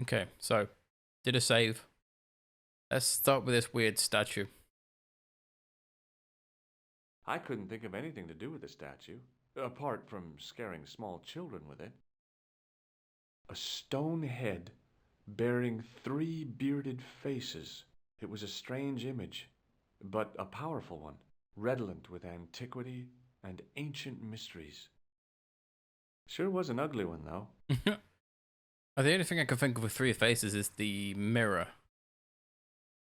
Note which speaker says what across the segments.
Speaker 1: Okay, so did a save. Let's start with this weird statue.
Speaker 2: I couldn't think of anything to do with the statue, apart from scaring small children with it. A stone head bearing 3 bearded faces. It was a strange image, but a powerful one, redolent with antiquity and ancient mysteries. Sure was an ugly one, though.
Speaker 1: The only thing I can think of with 3 faces is the mirror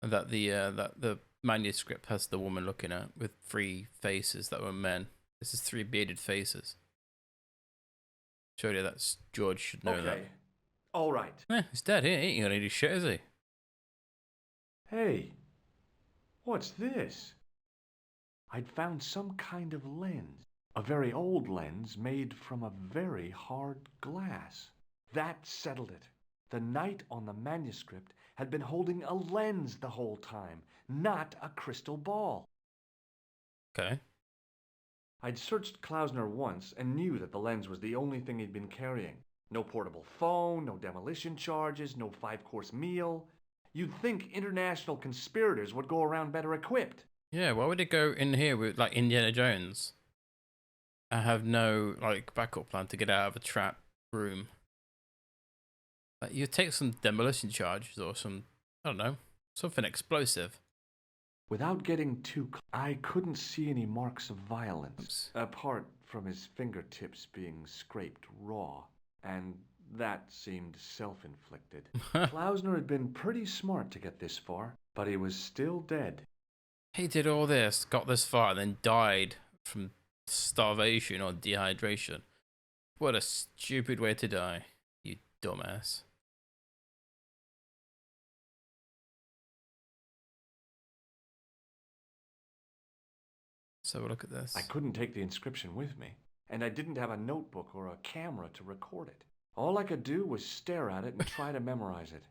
Speaker 1: that the manuscript has the woman looking at, with 3 faces that were men. This is 3 bearded faces. Surely that's George should know that.
Speaker 2: All right.
Speaker 1: He's dead. He ain't gonna do shit, is he?
Speaker 2: Hey, what's this? I'd found some kind of lens. A very old lens made from a very hard glass. That settled it. The knight on the manuscript had been holding a lens the whole time, not a crystal ball.
Speaker 1: Okay.
Speaker 2: I'd searched Klausner once and knew that the lens was the only thing he'd been carrying. No portable phone, no demolition charges, no 5-course meal. You'd think international conspirators would go around better equipped.
Speaker 1: Yeah, why would it go in here with like Indiana Jones? I have no like backup plan to get out of a trap room. Like, you take some demolition charges or some, I don't know, something explosive.
Speaker 2: Without getting too I couldn't see any marks of violence, apart from his fingertips being scraped raw, and that seemed self-inflicted. Klausner had been pretty smart to get this far, but he was still dead.
Speaker 1: He did all this, got this far, and then died from starvation or dehydration. What a stupid way to die, you dumbass. So look at this.
Speaker 2: I couldn't take the inscription with me, and I didn't have a notebook or a camera to record it. All I could do was stare at it and try to memorize it.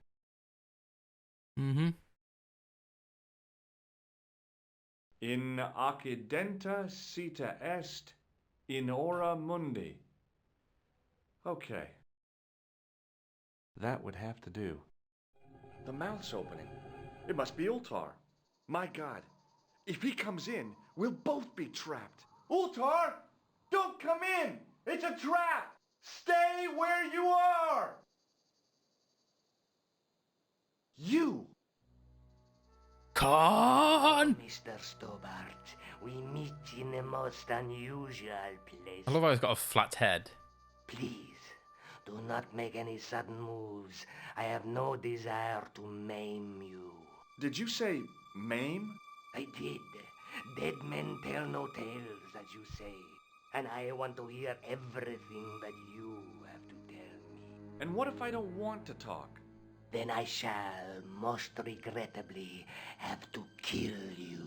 Speaker 2: In accidenta cita est in hora mundi. Okay. That would have to do. The mouth's opening. It must be Ultar. My God. If he comes in, we'll both be trapped. Ultar! Don't come in! It's a trap! Stay where you are! You!
Speaker 1: Khan!
Speaker 3: Mr. Stobart, we meet in a most unusual place.
Speaker 1: I love how he's got a flat head.
Speaker 3: Please, do not make any sudden moves. I have no desire to maim you.
Speaker 2: Did you say maim?
Speaker 3: I did. Dead men tell no tales, as you say. And I want to hear everything that you have to tell me.
Speaker 2: And what if I don't want to talk?
Speaker 3: Then I shall, most regrettably, have to kill you.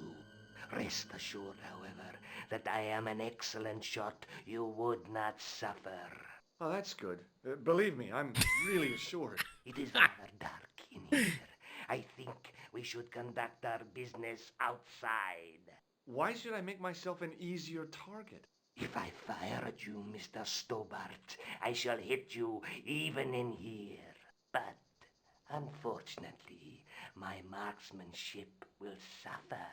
Speaker 3: Rest assured, however, that I am an excellent shot you would not suffer.
Speaker 2: Oh, that's good. Believe me, I'm really assured.
Speaker 3: It is rather dark in here. I think we should conduct our business outside.
Speaker 2: Why should I make myself an easier target?
Speaker 3: If I fire at you, Mr. Stobart, I shall hit you even in here. But unfortunately, my marksmanship will suffer.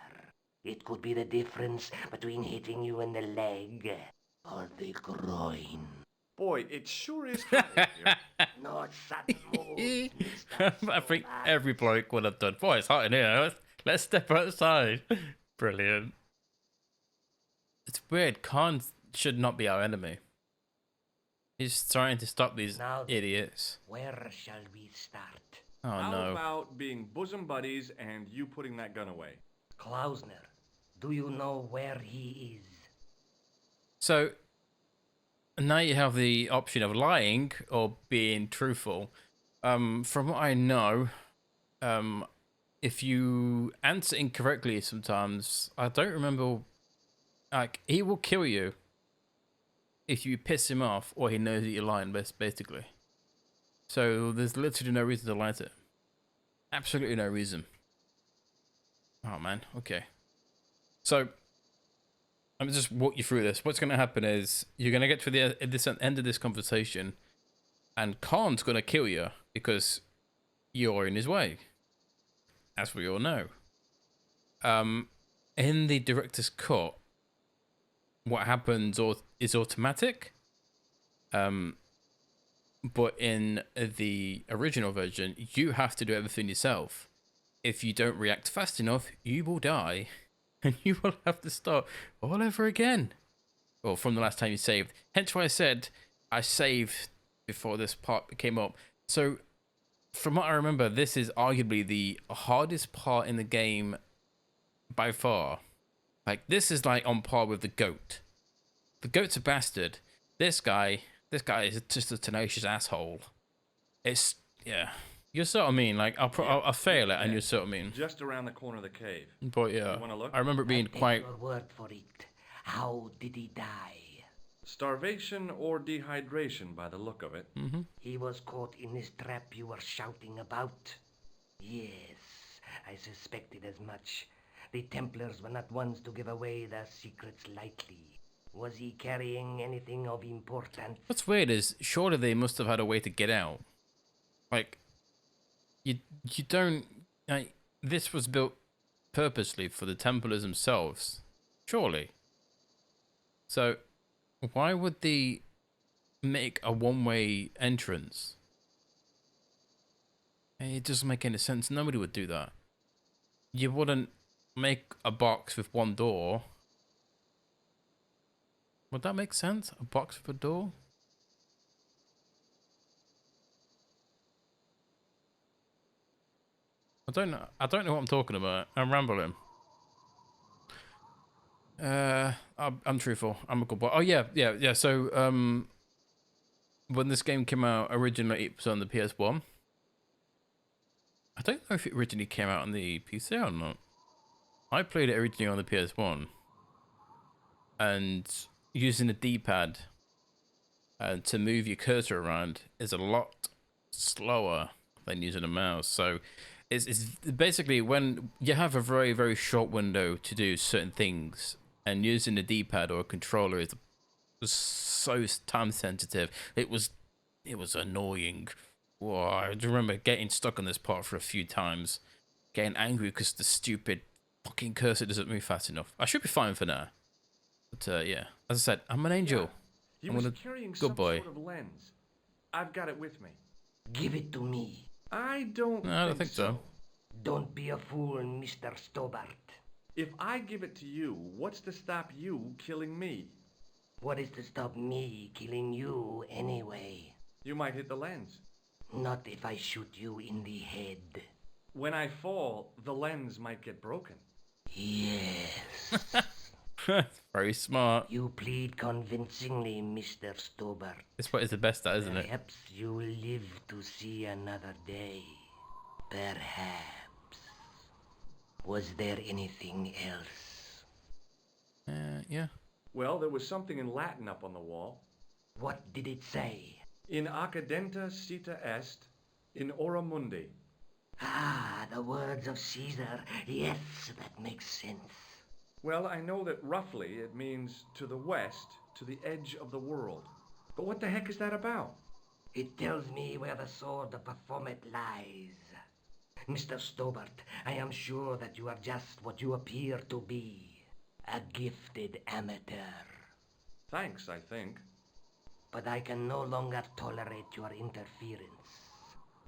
Speaker 3: It could be the difference between hitting you in the leg or the groin.
Speaker 2: Boy, it sure is cold here.
Speaker 3: No sudden moves, Mr.
Speaker 1: I think
Speaker 3: Stobart.
Speaker 1: every bloke would have done. Boy, it's hot in here. Let's step outside. Brilliant. It's weird. Khan should not be our enemy. He's trying to stop these
Speaker 3: Now,
Speaker 1: idiots.
Speaker 3: where shall we start?
Speaker 1: Oh
Speaker 2: How
Speaker 1: no.
Speaker 2: about being bosom buddies and you putting that gun away?
Speaker 3: Klausner, do you know where he is?
Speaker 1: So now you have the option of lying or being truthful. From what I know, if you answer incorrectly sometimes, I don't remember, like, he will kill you if you piss him off or he knows that you're lying, basically. So there's literally no reason to lie to him. Absolutely no reason. Oh man, okay. So let me just walk you through this. What's going to happen is you're going to get to the end of this conversation, and Khan's going to kill you because you're in his way, as we all know. In the director's cut, what happens is automatic. But in the original version, you have to do everything yourself. If you don't react fast enough, you will die, and you will have to start all over again. Well, from the last time you saved. Hence why I said I saved before this part came up. So, from what I remember, this is arguably the hardest part in the game by far. Like, this is like on par with the goat. The goat's a bastard. This guy is just a tenacious asshole. It's, yeah. You see what I mean? Like, I'll fail it, and you see what I mean?
Speaker 2: Just around the corner of the cave.
Speaker 1: But yeah,
Speaker 2: You wanna look?
Speaker 1: I remember it being
Speaker 3: Take
Speaker 1: quite...
Speaker 3: your word for it. How did he die?
Speaker 2: Starvation or dehydration by the look of it.
Speaker 3: He was caught in this trap you were shouting about. Yes, I suspected as much. The Templars were not ones to give away their secrets lightly. Was he carrying anything of importance?
Speaker 1: What's weird is, surely they must have had a way to get out. Like, you don't... Like, this was built purposely for the Templars themselves. Surely. So, why would they make a one-way entrance? It doesn't make any sense. Nobody would do that. You wouldn't make a box with one door. Would that make sense? A box with a door? I don't know what I'm talking about. I'm rambling. I'm truthful. I'm a good boy. Oh yeah. So when this game came out originally, it was on the PS1. I don't know if it originally came out on the PC or not. I played it originally on the PS1, and using the D-pad to move your cursor around is a lot slower than using a mouse. So it's basically when you have a very, very short window to do certain things, and using the D-pad or a controller was so time sensitive. It was annoying. Whoa, I remember getting stuck on this part for a few times, getting angry because the stupid fucking cursor doesn't move fast enough. I should be fine for now. But yeah, as I said, I'm an angel.
Speaker 2: He
Speaker 1: I'm
Speaker 2: was
Speaker 1: a
Speaker 2: carrying
Speaker 1: good
Speaker 2: some
Speaker 1: boy.
Speaker 2: sort of lens. I've got it with me.
Speaker 3: Give it to me.
Speaker 2: I don't
Speaker 1: No, I don't think so.
Speaker 3: Don't be a fool, Mr. Stobart.
Speaker 2: If I give it to you, what's to stop you killing me?
Speaker 3: What is to stop me killing you anyway?
Speaker 2: You might hit the lens.
Speaker 3: Not if I shoot you in the head.
Speaker 2: When I fall, the lens might get broken.
Speaker 3: Yes.
Speaker 1: Very smart.
Speaker 3: You plead convincingly, Mr. Stobart.
Speaker 1: This part is the best, that isn't it?
Speaker 3: Perhaps you will live to see another day. Perhaps. Was there anything else?
Speaker 1: Yeah.
Speaker 2: Well, there was something in Latin up on the wall.
Speaker 3: What did it say?
Speaker 2: In accidenta cita est, in ora mundi.
Speaker 3: Ah, the words of Caesar. Yes, that makes sense.
Speaker 2: Well, I know that roughly it means to the west, to the edge of the world. But what the heck is that about?
Speaker 3: It tells me where the sword of Baphomet lies. Mr. Stobart, I am sure that you are just what you appear to be. A gifted amateur.
Speaker 2: Thanks, I think.
Speaker 3: But I can no longer tolerate your interference.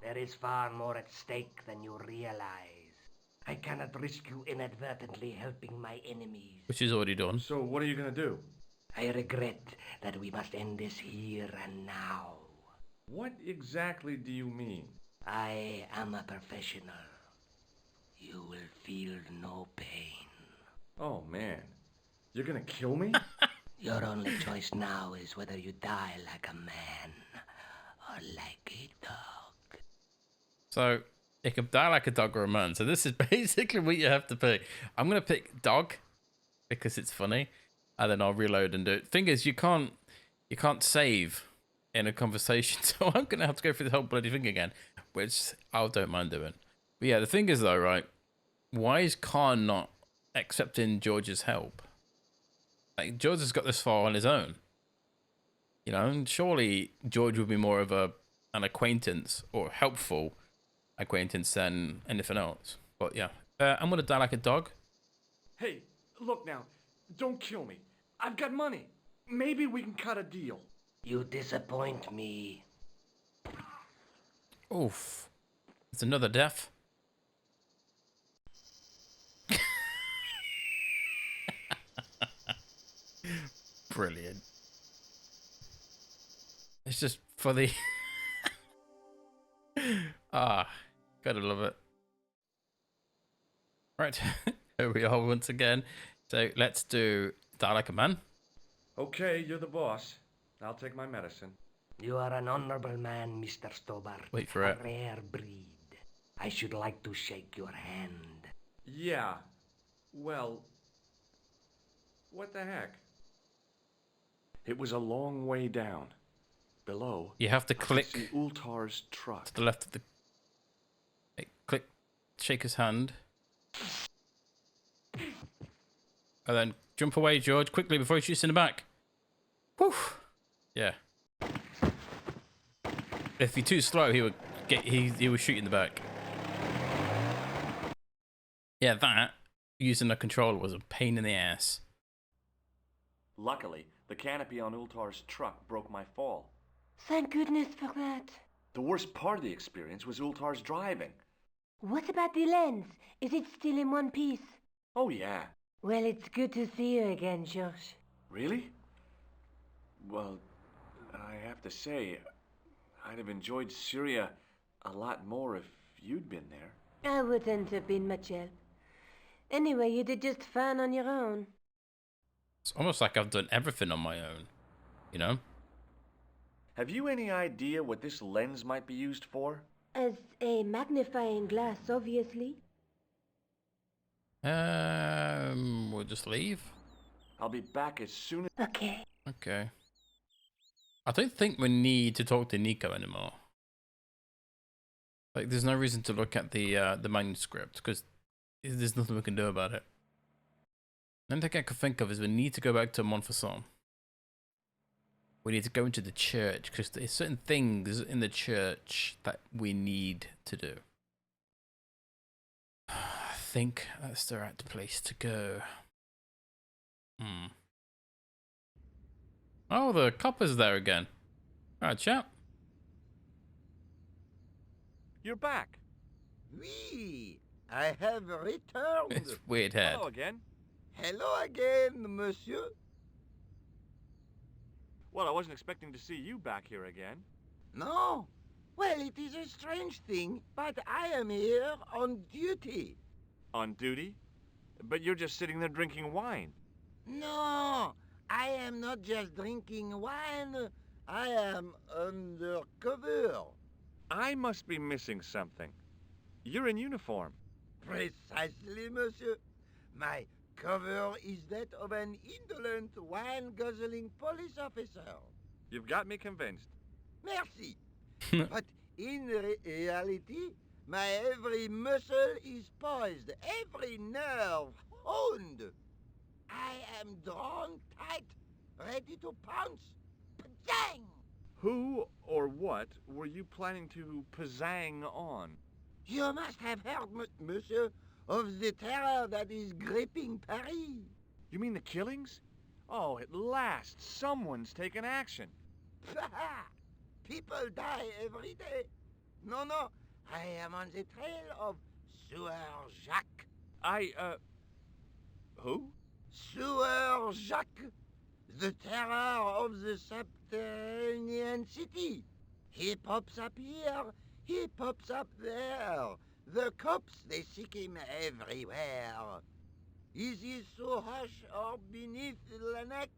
Speaker 3: There is far more at stake than you realize. I cannot risk you inadvertently helping my enemies.
Speaker 1: Which is already done.
Speaker 2: So what are you gonna do?
Speaker 3: I regret that we must end this here and now.
Speaker 2: What exactly do you mean?
Speaker 3: I am a professional. You will feel no pain.
Speaker 2: Oh, man. You're gonna kill me?
Speaker 3: Your only choice now is whether you die like a man or like a dog.
Speaker 1: So it can die like a dog or a man. So this is basically what you have to pick. I'm gonna pick dog because it's funny, and then I'll reload and do it. Thing is, you can't save in a conversation, so I'm gonna have to go through the whole bloody thing again, which I don't mind doing. But yeah, the thing is though, right? Why is Khan not accepting George's help? Like, George has got this far on his own, you know, and surely George would be more of an acquaintance or helpful acquaintance than anything else. But yeah, I'm gonna die like a dog.
Speaker 2: Hey, look now. Don't kill me. I've got money. Maybe we can cut a deal.
Speaker 3: You disappoint me.
Speaker 1: Oof. It's another death. Brilliant. It's just for the... ah, gotta love it. Right, here we are once again. So let's do Die Like a Man.
Speaker 2: Okay, you're the boss. I'll take my medicine.
Speaker 3: You are an honorable man, Mr. Stobart.
Speaker 1: Wait for
Speaker 3: a
Speaker 1: it.
Speaker 3: rare breed. I should like to shake your hand.
Speaker 2: Yeah. Well, what the heck? It was a long way down. Below,
Speaker 1: You have to
Speaker 2: I could
Speaker 1: click
Speaker 2: see 𝘨𝘮𝘮𝘮's truck.
Speaker 1: to the left of the... Hey, click, shake his hand. And then jump away, George, quickly before he shoots in the back. Whew. Yeah. If you're too slow, he would shoot you in the back. Yeah, that, using a controller, was a pain in the ass.
Speaker 2: Luckily, the canopy on 𝘨𝘮𝘮's truck broke my fall.
Speaker 4: Thank goodness for that.
Speaker 2: The worst part of the experience was 𝘨𝘮𝘮's driving.
Speaker 4: What about the lens? Is it still in one piece?
Speaker 2: Oh yeah.
Speaker 4: Well, it's good to see you again, Josh.
Speaker 2: Really? Well, I have to say, I'd have enjoyed Syria a lot more if you'd been there.
Speaker 4: I wouldn't have been much help. Anyway, you did just fine on your own.
Speaker 1: It's almost like I've done everything on my own, you know?
Speaker 2: Have you any idea what this lens might be used for?
Speaker 4: As a magnifying glass, obviously.
Speaker 1: We'll just leave.
Speaker 2: I'll be back as soon as...
Speaker 4: Okay.
Speaker 1: Okay. I don't think we need to talk to Nico anymore. Like, there's no reason to look at the manuscript, because there's nothing we can do about it. The only thing I could think of is we need to go back to Montfaucon. We need to go into the church, because there's certain things in the church that we need to do. I think that's the right place to go. Oh, the copper's there again. Alright, chap.
Speaker 2: You're back.
Speaker 5: Oui, I have returned.
Speaker 1: It's weird head.
Speaker 2: Hello again.
Speaker 5: Hello again, monsieur.
Speaker 2: Well, I wasn't expecting to see you back here again.
Speaker 5: No? Well, it is a strange thing, but I am here on duty.
Speaker 2: On duty? But you're just sitting there drinking wine.
Speaker 5: No, I am not just drinking wine. I am undercover.
Speaker 2: I must be missing something. You're in uniform.
Speaker 5: Precisely, monsieur. My cover is that of an indolent, wine-guzzling police officer.
Speaker 2: You've got me convinced.
Speaker 5: Merci. But in reality, my every muscle is poised, every nerve honed. I am drawn tight, ready to pounce. Pajang!
Speaker 2: Who or what were you planning to pizzang on?
Speaker 5: You must have heard, monsieur, of the terror that is gripping Paris.
Speaker 2: You mean the killings? Oh, at last, someone's taken action.
Speaker 5: People die every day. No, I am on the trail of Sewer Jacques.
Speaker 2: Who?
Speaker 5: Sewer Jacques, the terror of the subterranean city. He pops up here, he pops up there. The cops, they seek him everywhere. Is he so hush or beneath the neck?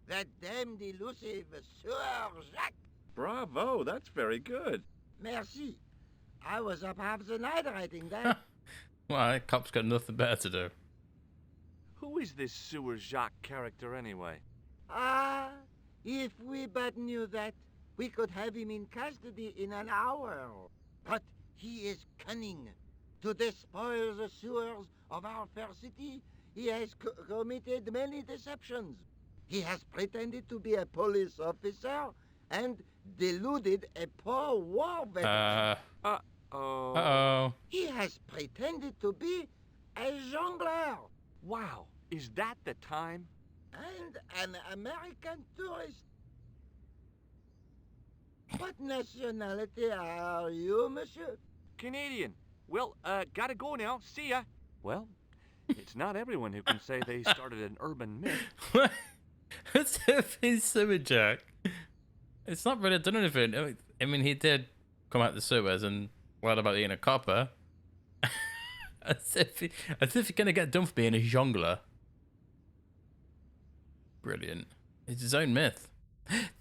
Speaker 5: That damned elusive Sewer Jacques.
Speaker 2: Bravo, that's very good.
Speaker 5: Merci. I was up half the night writing that.
Speaker 1: Well, the cop's got nothing better to do.
Speaker 2: Who is this Sewer Jacques character anyway?
Speaker 5: Ah, if we but knew that, we could have him in custody in an hour. But he is cunning. To despoil the sewers of our fair city, he has committed many deceptions. He has pretended to be a police officer and deluded a poor war veteran.
Speaker 2: Uh-oh.
Speaker 1: Uh-oh.
Speaker 5: He has pretended to be a jongleur
Speaker 2: Wow, is that the time?
Speaker 5: and an American tourist. What nationality are you, monsieur?
Speaker 2: Canadian. Well, gotta go now. See ya. Well, it's not everyone who can say they started an urban myth.
Speaker 1: What's his sewer, Jack? It's not really done anything. I mean, he did come out the sewers and lied about being a copper. as if you're gonna get done for being a jongleur. Brilliant. It's his own myth.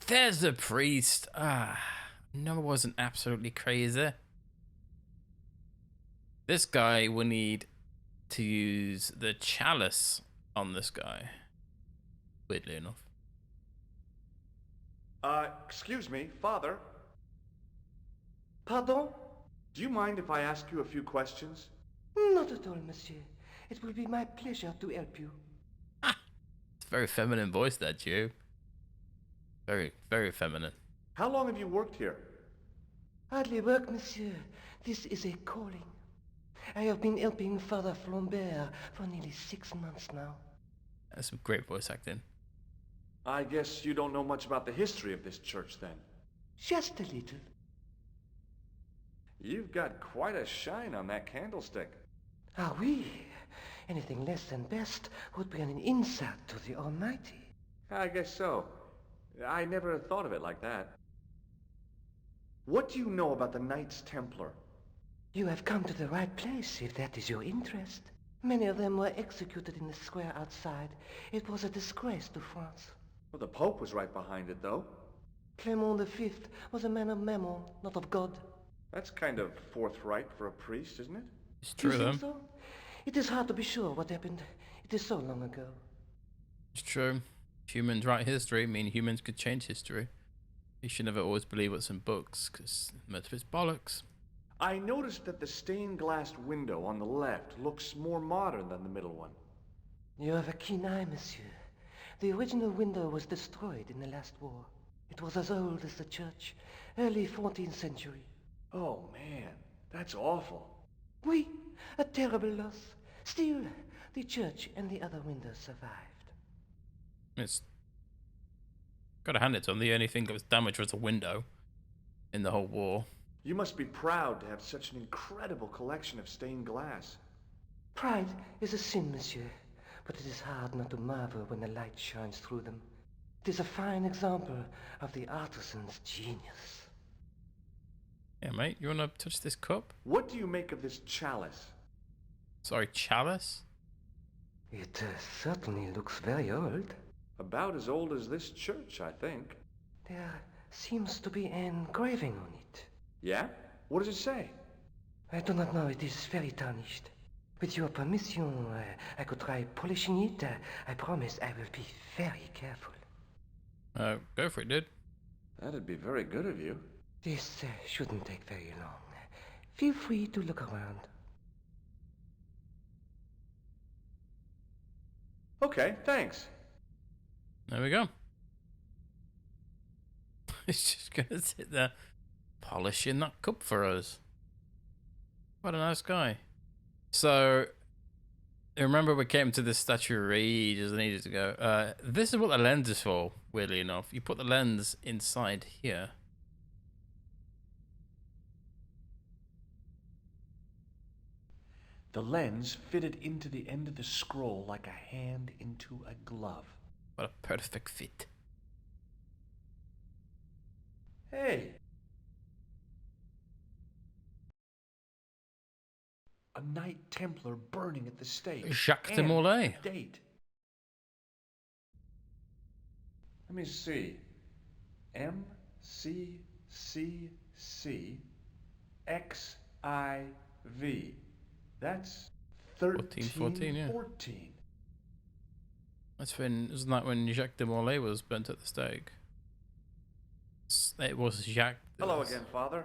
Speaker 1: There's the priest. No, it wasn't absolutely crazy. This guy will need to use the chalice on this guy. Weirdly enough.
Speaker 2: Excuse me, Father.
Speaker 3: Pardon?
Speaker 2: Do you mind if I ask you a few questions?
Speaker 3: Not at all, monsieur. It will be my pleasure to help you.
Speaker 1: It's a very feminine voice, that Jew. Very, very feminine.
Speaker 2: How long have you worked here?
Speaker 3: Hardly work, monsieur. This is a calling. I have been helping Father Flambert for nearly 6 months now.
Speaker 1: That's some great voice acting.
Speaker 2: I guess you don't know much about the history of this church, then.
Speaker 3: Just a little.
Speaker 2: You've got quite a shine on that candlestick.
Speaker 3: Ah oui. Anything less than best would be an insult to the Almighty.
Speaker 2: I guess so. I never thought of it like that. What do you know about the Knights Templar?
Speaker 3: You have come to the right place, if that is your interest. Many of them were executed in the square outside. It was a disgrace to France.
Speaker 2: Well, the Pope was right behind it, though.
Speaker 3: Clement V was a man of mammon, not of God.
Speaker 2: That's kind of forthright for a priest, isn't it?
Speaker 1: It's
Speaker 3: Do you
Speaker 1: true, though.
Speaker 3: think so? It is hard to be sure what happened. It is so long ago.
Speaker 1: It's true. If humans write history, mean humans could change history. You should never always believe what's in books, because most of it's bollocks.
Speaker 2: I noticed that the stained glass window on the left looks more modern than the middle one.
Speaker 3: You have a keen eye, monsieur. The original window was destroyed in the last war. It was as old as the church, early 14th century.
Speaker 2: Oh, man, that's awful.
Speaker 3: Oui, a terrible loss. Still, the church and the other windows survived.
Speaker 1: It's gotta hand it to them. The only thing that was damaged was a window in the whole war.
Speaker 2: You must be proud to have such an incredible collection of stained glass.
Speaker 3: Pride is a sin, monsieur, but it is hard not to marvel when the light shines through them. It is a fine example of the artisan's genius.
Speaker 1: Yeah, mate, you wanna touch this cup?
Speaker 2: What do you make of this chalice?
Speaker 1: Sorry, chalice?
Speaker 3: It certainly looks very old.
Speaker 2: About as old as this church, I think.
Speaker 3: There seems to be an engraving on it.
Speaker 2: Yeah? What does it say?
Speaker 3: I do not know, it is very tarnished. With your permission, I could try polishing it. I promise I will be very careful.
Speaker 1: Go for it, dude.
Speaker 2: That'd be very good of you.
Speaker 3: This shouldn't take very long. Feel free to look around.
Speaker 2: Okay, thanks.
Speaker 1: There we go. He's just gonna sit there polishing that cup for us. What a nice guy. So, remember we came to this statue ages and ages ago. This is what the lens is for, weirdly enough. You put the lens inside here.
Speaker 2: The lens fitted into the end of the scroll like a hand into a glove.
Speaker 1: What a perfect fit.
Speaker 2: Hey! A Knight Templar burning at the stake.
Speaker 1: Jacques de
Speaker 2: And
Speaker 1: Molay.
Speaker 2: a date. Let me see. MCCCXIV. That's
Speaker 1: 1414, yeah.
Speaker 2: 14.
Speaker 1: That's when, isn't that when Jacques de Molay was burnt at the stake? It was Jacques.
Speaker 2: Hello again, Father.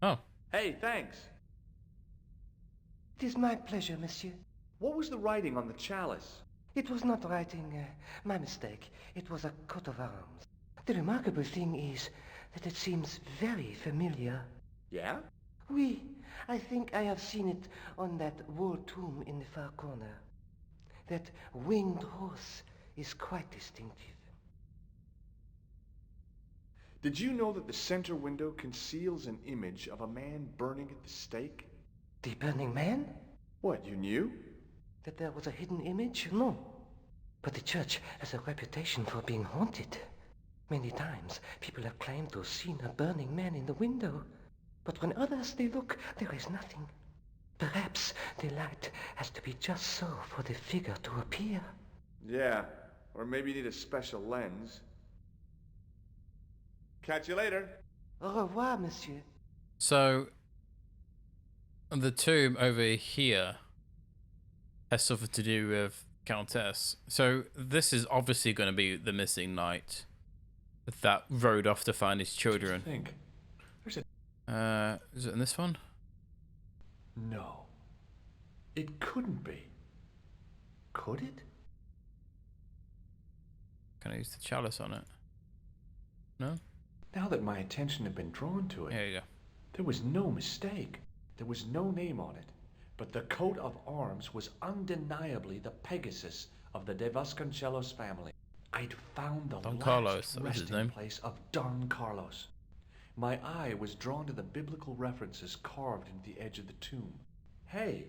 Speaker 1: Oh.
Speaker 2: Hey, thanks.
Speaker 3: It is my pleasure, monsieur.
Speaker 2: What was the writing on the chalice?
Speaker 3: It was not writing, my mistake. It was a coat of arms. The remarkable thing is that it seems very familiar.
Speaker 2: Yeah?
Speaker 3: Oui, I think I have seen it on that wall tomb in the far corner. That winged horse is quite distinctive.
Speaker 2: Did you know that the center window conceals an image of a man burning at the stake?
Speaker 3: The Burning Man?
Speaker 2: What, you knew?
Speaker 3: That there was a hidden image? No. But the church has a reputation for being haunted. Many times, people have claimed to have seen a burning man in the window. But when others they look, there is nothing. Perhaps the light has to be just so for the figure to appear.
Speaker 2: Yeah, or maybe you need a special lens. Catch you later.
Speaker 3: Au revoir, monsieur.
Speaker 1: So, the tomb over here has something to do with Countess. So, this is obviously going to be the missing knight that rode off to find his children.
Speaker 2: Think. There's a...
Speaker 1: Is it in this one?
Speaker 2: No. It couldn't be. Could it?
Speaker 1: Can I use the chalice on it? No?
Speaker 2: Now that my attention had been drawn to it,
Speaker 1: Here you go.
Speaker 2: there was no mistake. There was no name on it. But the coat of arms was undeniably the Pegasus of the de Vasconcellos family. I'd found the
Speaker 1: Don
Speaker 2: last
Speaker 1: Carlos, that was his
Speaker 2: resting
Speaker 1: name.
Speaker 2: place of Don Carlos. My eye was drawn to the biblical references carved into the edge of the tomb. Hey,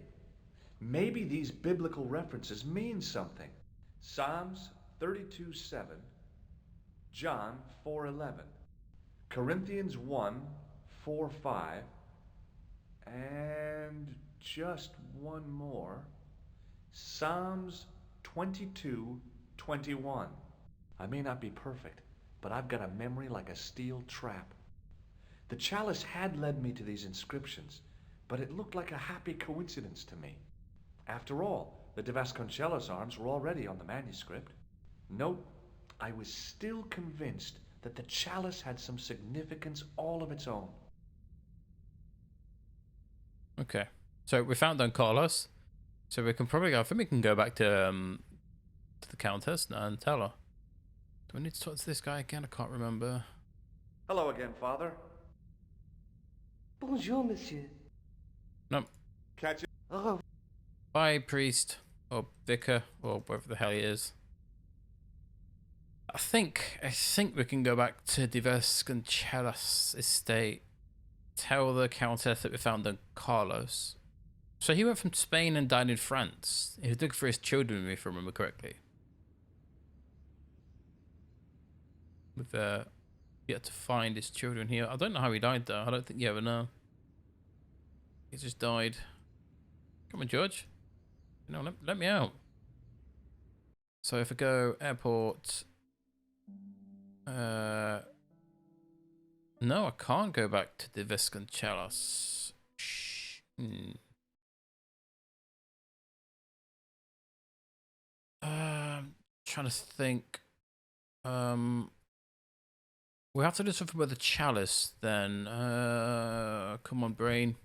Speaker 2: maybe these biblical references mean something. Psalms 32:7, John 4:11, Corinthians 1:4-5, and just one more, Psalms 22:21. I may not be perfect, but I've got a memory like a steel trap. The chalice had led me to these inscriptions, but it looked like a happy coincidence to me. After all, the de Vasconcellos arms were already on the manuscript. Nope, I was still convinced that the chalice had some significance all of its own.
Speaker 1: Okay. So, we found Don Carlos. So, we can probably go... I think we can go back to the Countess now and tell her. Do I need to talk to this guy again? I can't remember.
Speaker 2: Hello again, Father.
Speaker 3: Bonjour, monsieur.
Speaker 1: No.
Speaker 2: Catch you.
Speaker 3: Au revoir.
Speaker 1: Bye, priest. Or vicar. Or whatever the hell he is. I think we can go back to the Vasconcellos estate. Tell the Countess that we found Don Carlos. So he went from Spain and died in France. He was looking for his children, if I remember correctly. With yet to find his children here. I don't know how he died though. I don't think you ever know. He just died. Come on, George. You know, let me out. So if I go airport. No, I can't go back to the Vasconcellos. Shh. Trying to think. We have to do something with the chalice then. Come on, brain.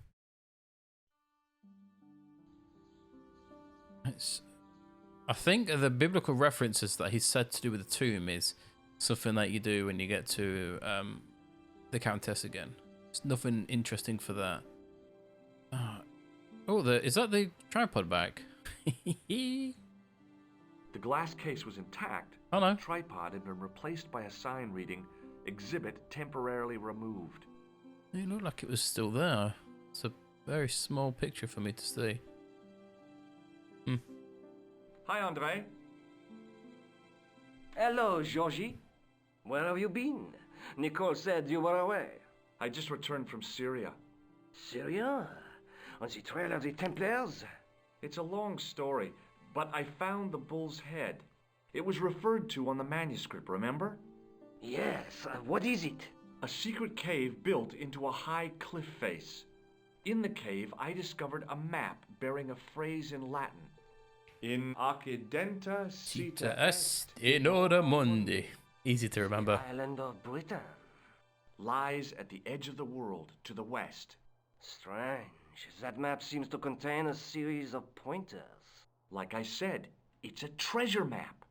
Speaker 1: I think the biblical references that he said to do with the tomb is something that you do when you get to the Countess again. There's nothing interesting for that. Oh, is that the tripod back?
Speaker 2: The glass case was intact.
Speaker 1: Oh no.
Speaker 2: The tripod had been replaced by a sign reading, "Exhibit temporarily removed."
Speaker 1: It looked like it was still there. It's a very small picture for me to see.
Speaker 2: Hi, André.
Speaker 3: Hello, Georgie. Where have you been? Nicole said you were away.
Speaker 2: I just returned from Syria.
Speaker 3: Syria? On the trail of the Templars?
Speaker 2: It's a long story, but I found the bull's head. It was referred to on the manuscript, remember?
Speaker 3: Yes, what is it?
Speaker 2: A secret cave built into a high cliff face. In the cave, I discovered a map bearing a phrase in Latin. In occidenta
Speaker 1: Cita est in ora mundi. Easy to remember.
Speaker 3: Island of Britain.
Speaker 2: Lies at the edge of the world, to the west.
Speaker 3: Strange. That map seems to contain a series of pointers.
Speaker 2: Like I said, it's a treasure map.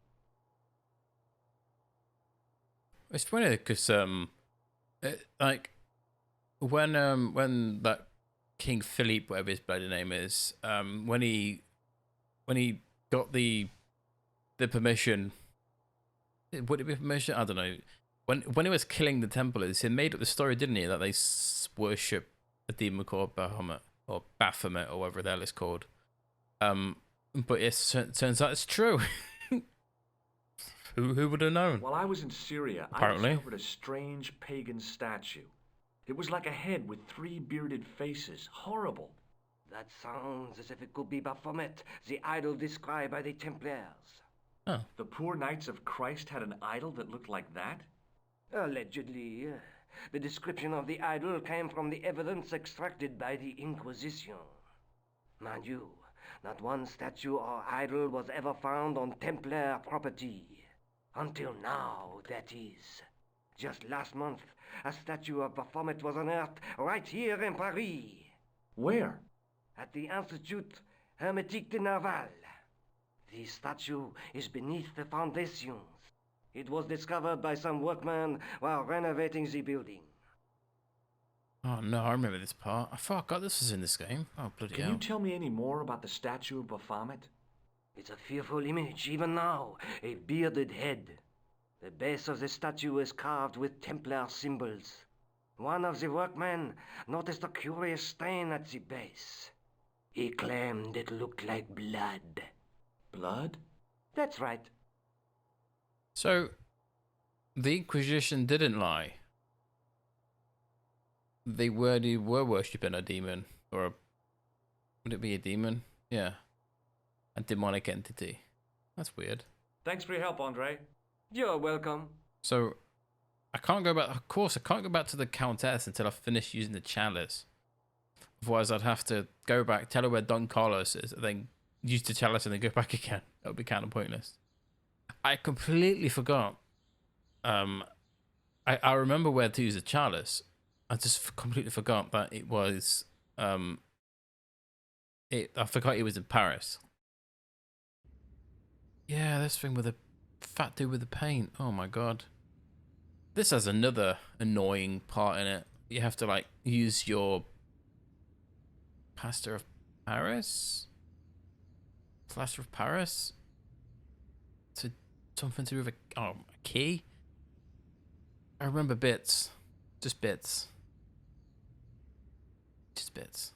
Speaker 1: It's funny because Like when that King Philippe, whatever his bloody name is, when he got the permission, would it be permission? I don't know. When he was killing the Templars, he made up the story, didn't he, that they worship a demon called Bahamut or Baphomet or whatever the hell it's called. But it turns out it's true. Who would have known?
Speaker 2: While I was in Syria,
Speaker 1: Apparently.
Speaker 2: I discovered a strange pagan statue. It was like a head with 3 bearded faces. Horrible.
Speaker 3: That sounds as if it could be Baphomet, the idol described by the Templars.
Speaker 1: Oh.
Speaker 2: The poor Knights of Christ had an idol that looked like that?
Speaker 3: Allegedly. The description of the idol came from the evidence extracted by the Inquisition. Mind you, not one statue or idol was ever found on Templar property. Until now, that is. Just last month, a statue of Baphomet was unearthed right here in Paris.
Speaker 2: Where?
Speaker 3: At the Institut Hermétique de Nerval. The statue is beneath the foundations. It was discovered by some workmen while renovating the building.
Speaker 1: Oh no, I remember this part. I forgot this was in this game. Oh bloody
Speaker 2: Can
Speaker 1: hell.
Speaker 2: you tell me any more about the statue of Baphomet?
Speaker 3: It's a fearful image, even now. A bearded head. The base of the statue is carved with Templar symbols. One of the workmen noticed a curious stain at the base. He claimed it looked like blood.
Speaker 2: Blood?
Speaker 3: That's right.
Speaker 1: So, the Inquisition didn't lie. They were worshipping a demon, or would it be a demon? Yeah, a demonic entity. That's weird.
Speaker 2: Thanks for your help, Andre.
Speaker 3: You're welcome.
Speaker 1: So, I can't go back. Of course, I can't go back to the Countess until I finish using the chalice. Otherwise, I'd have to go back, tell her where Don Carlos is, and then use the chalice and then go back again. That would be kind of pointless. I completely forgot. I remember where to use the chalice. I just completely forgot that it was. I forgot it was in Paris. Yeah, this thing with the fat dude with the paint. Oh my god. This has another annoying part in it. You have to like use your plaster of Paris. Plaster of Paris. To something to do with a key. I remember bits, just bits. Just bits.